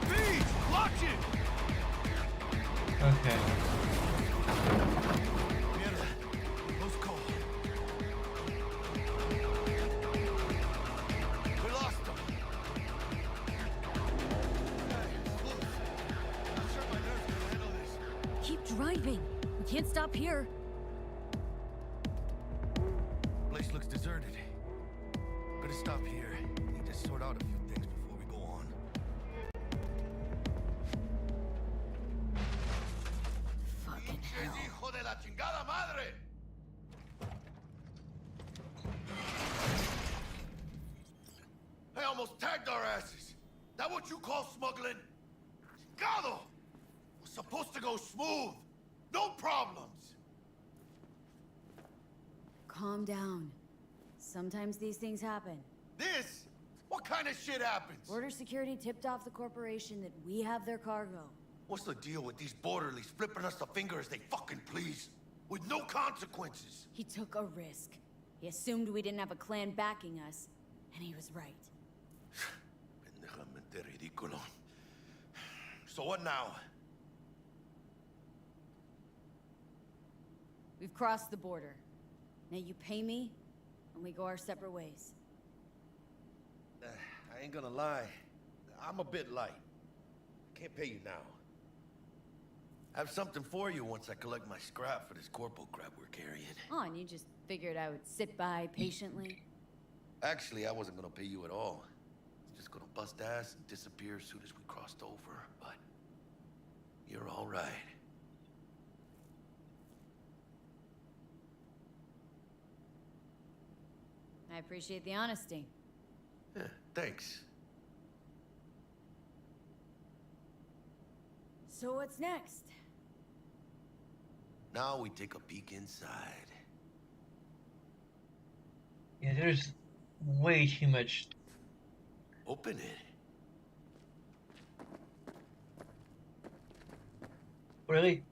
Please, watch it! Okay. Mierda, close call. We lost them. I'm sure my nerves can handle this. Keep driving. We can't stop here. Place looks deserted. Gonna stop here. Need to sort out a few things before we go on. Fucking hell. Hijo de la chingada madre! I almost tagged our asses. That what you call smuggling? Chingado! Was supposed to go smooth. No problems. Calm down. Sometimes these things happen. This? What kind of shit happens? Border security tipped off the corporation that we have their cargo. What's the deal with these borderlies flipping us the finger as they fucking please? With no consequences. He took a risk. He assumed we didn't have a clan backing us, and he was right. Pendejamente ridículo. So what now? We've crossed the border. Now you pay me, and we go our separate ways. I ain't gonna lie. I'm a bit light. Can't pay you now. I have something for you once I collect my scrap for this corporal crap we're carrying. Oh, and you just figured I would sit by patiently? Actually, I wasn't gonna pay you at all. I was just gonna bust ass and disappear as soon as we crossed over, but you're all right. I appreciate the honesty. Yeah, thanks. So what's next? Now we take a peek inside. Yeah, there's way too much. Open it. Really?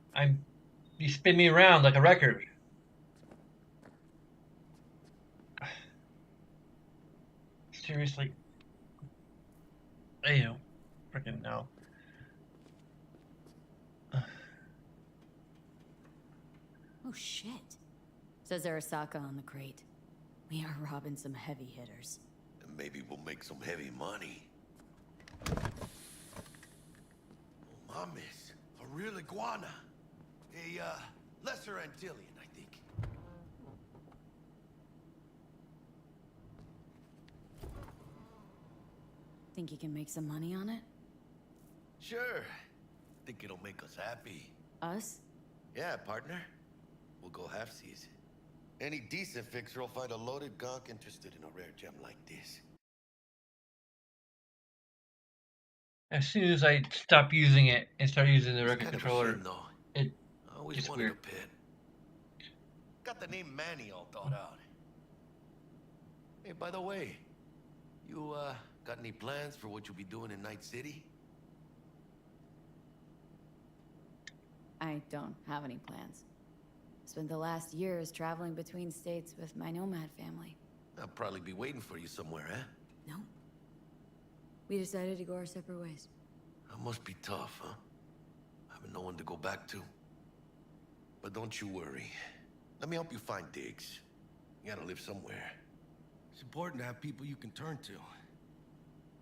You spin me around like a record. Seriously. Ew. Freaking no. Oh shit. Says Arasaka on the crate. We are robbing some heavy hitters. And maybe we'll make some heavy money. Oh, mames. A real iguana. A, lesser Antillean, I think. Think you can make some money on it? Sure. Think it'll make us happy. Us? Yeah, partner. We'll go halfsies. Any decent fixer will find a loaded gonk interested in a rare gem like this. As soon as I stop using it and start using the It's record kind of a controller, shame, though. it I always gets wanted weird. a pet. Got the name Manny all thought out. Hey, by the way, you, got any plans for what you'll be doing in Night City? I don't have any plans. Spent the last years traveling between states with my nomad family. I'll probably be waiting for you somewhere, huh? No. We decided to go our separate ways. That must be tough, huh? Having no one to go back to. But don't you worry. Let me help you find digs. You gotta live somewhere. It's important to have people you can turn to.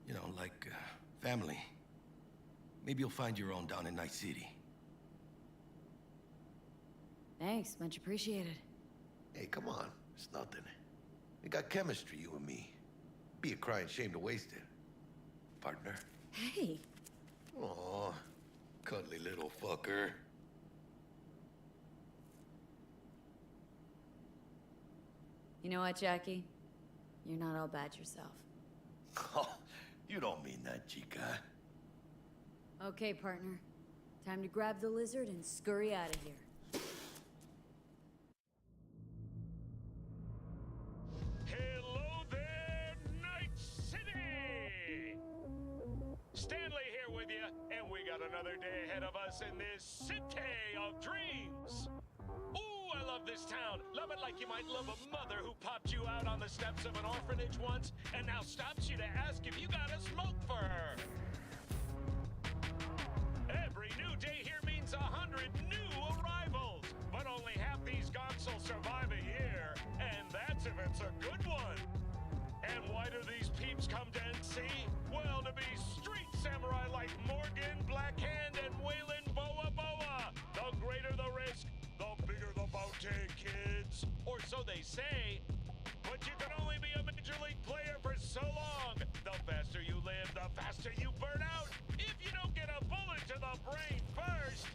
You know, like family. Maybe you'll find your own down in Night City. Thanks, much appreciated. Hey, come on. It's nothing. We got chemistry, you and me. Be a crying shame to waste it. Partner. Hey. Aw, cuddly little fucker. You know what, Jackie? You're not all bad yourself. Oh, you don't mean that, chica. Okay, partner. Time to grab the lizard and scurry out of here. Hello there, Night City! Stanley here with you, and we got another day ahead of us in this city of dreams. Ooh, I love this town. Love it like you might love a mother who popped you out on the steps of an orphanage once and now stops you to ask if you got a smoke for her. Every new day here means 100 new arrivals, but only half these gonks will survive a year, and that's if it's a good one. And why do these peeps come to NC? Well, to be street samurai like Morgan, Blackhand, and Waylon Boa Boa. The greater the risk, the bigger the bounty, kids. Or so they say. But you can only be a major league player for so long. The faster you live, the faster you burn out. If you don't get a bullet to the brain first.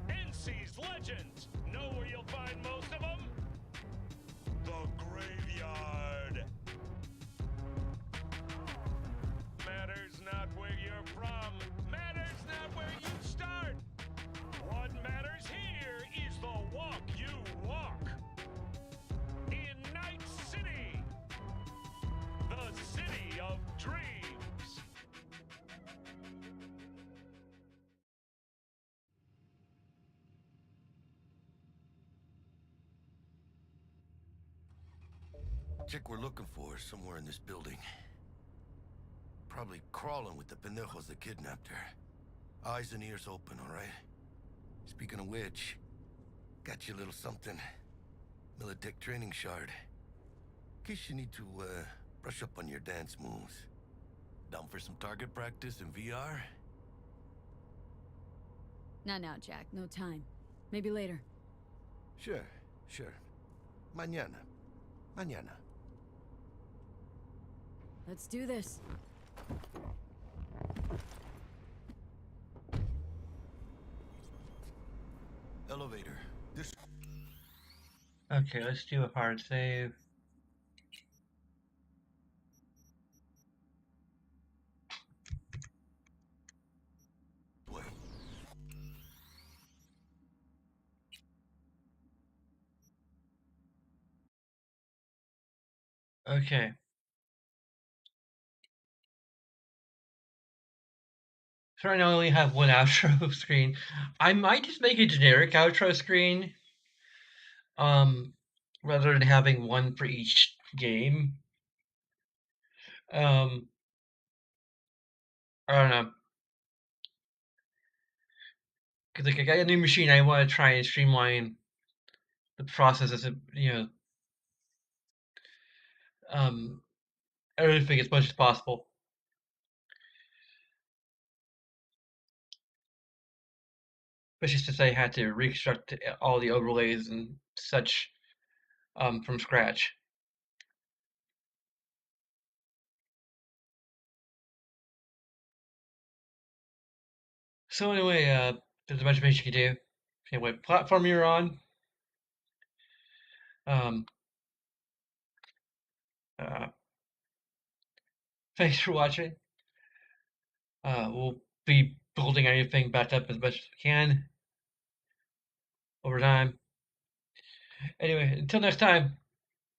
NC's legends. Know where you'll find most of them? The graveyard. Matters not where you're from. Matters not where you start. What matters here is the walk you walk. In Night City. The city of dreams. Chick we're looking for is somewhere in this building. Probably crawling with the pendejos that kidnapped her. Eyes and ears open, all right? Speaking of which, got you a little something. Militech training shard. In case you need to, brush up on your dance moves. Down for some target practice in VR? Not now, Jack. No time. Maybe later. Sure. Mañana. Let's do this. Elevator. This... Okay, let's do a hard save. way. Okay. So right now I only have one outro screen. I might just make a generic outro screen, rather than having one for each game. I don't know. Because like I got a new machine, I want to try and streamline the process as everything as much as possible. Especially since I had to reconstruct all the overlays and such from scratch. So anyway, there's a bunch of things you can do. Anyway, platform you're on. Um, uh, Thanks for watching. We'll be building everything back up as much as we can over time. Anyway, until next time.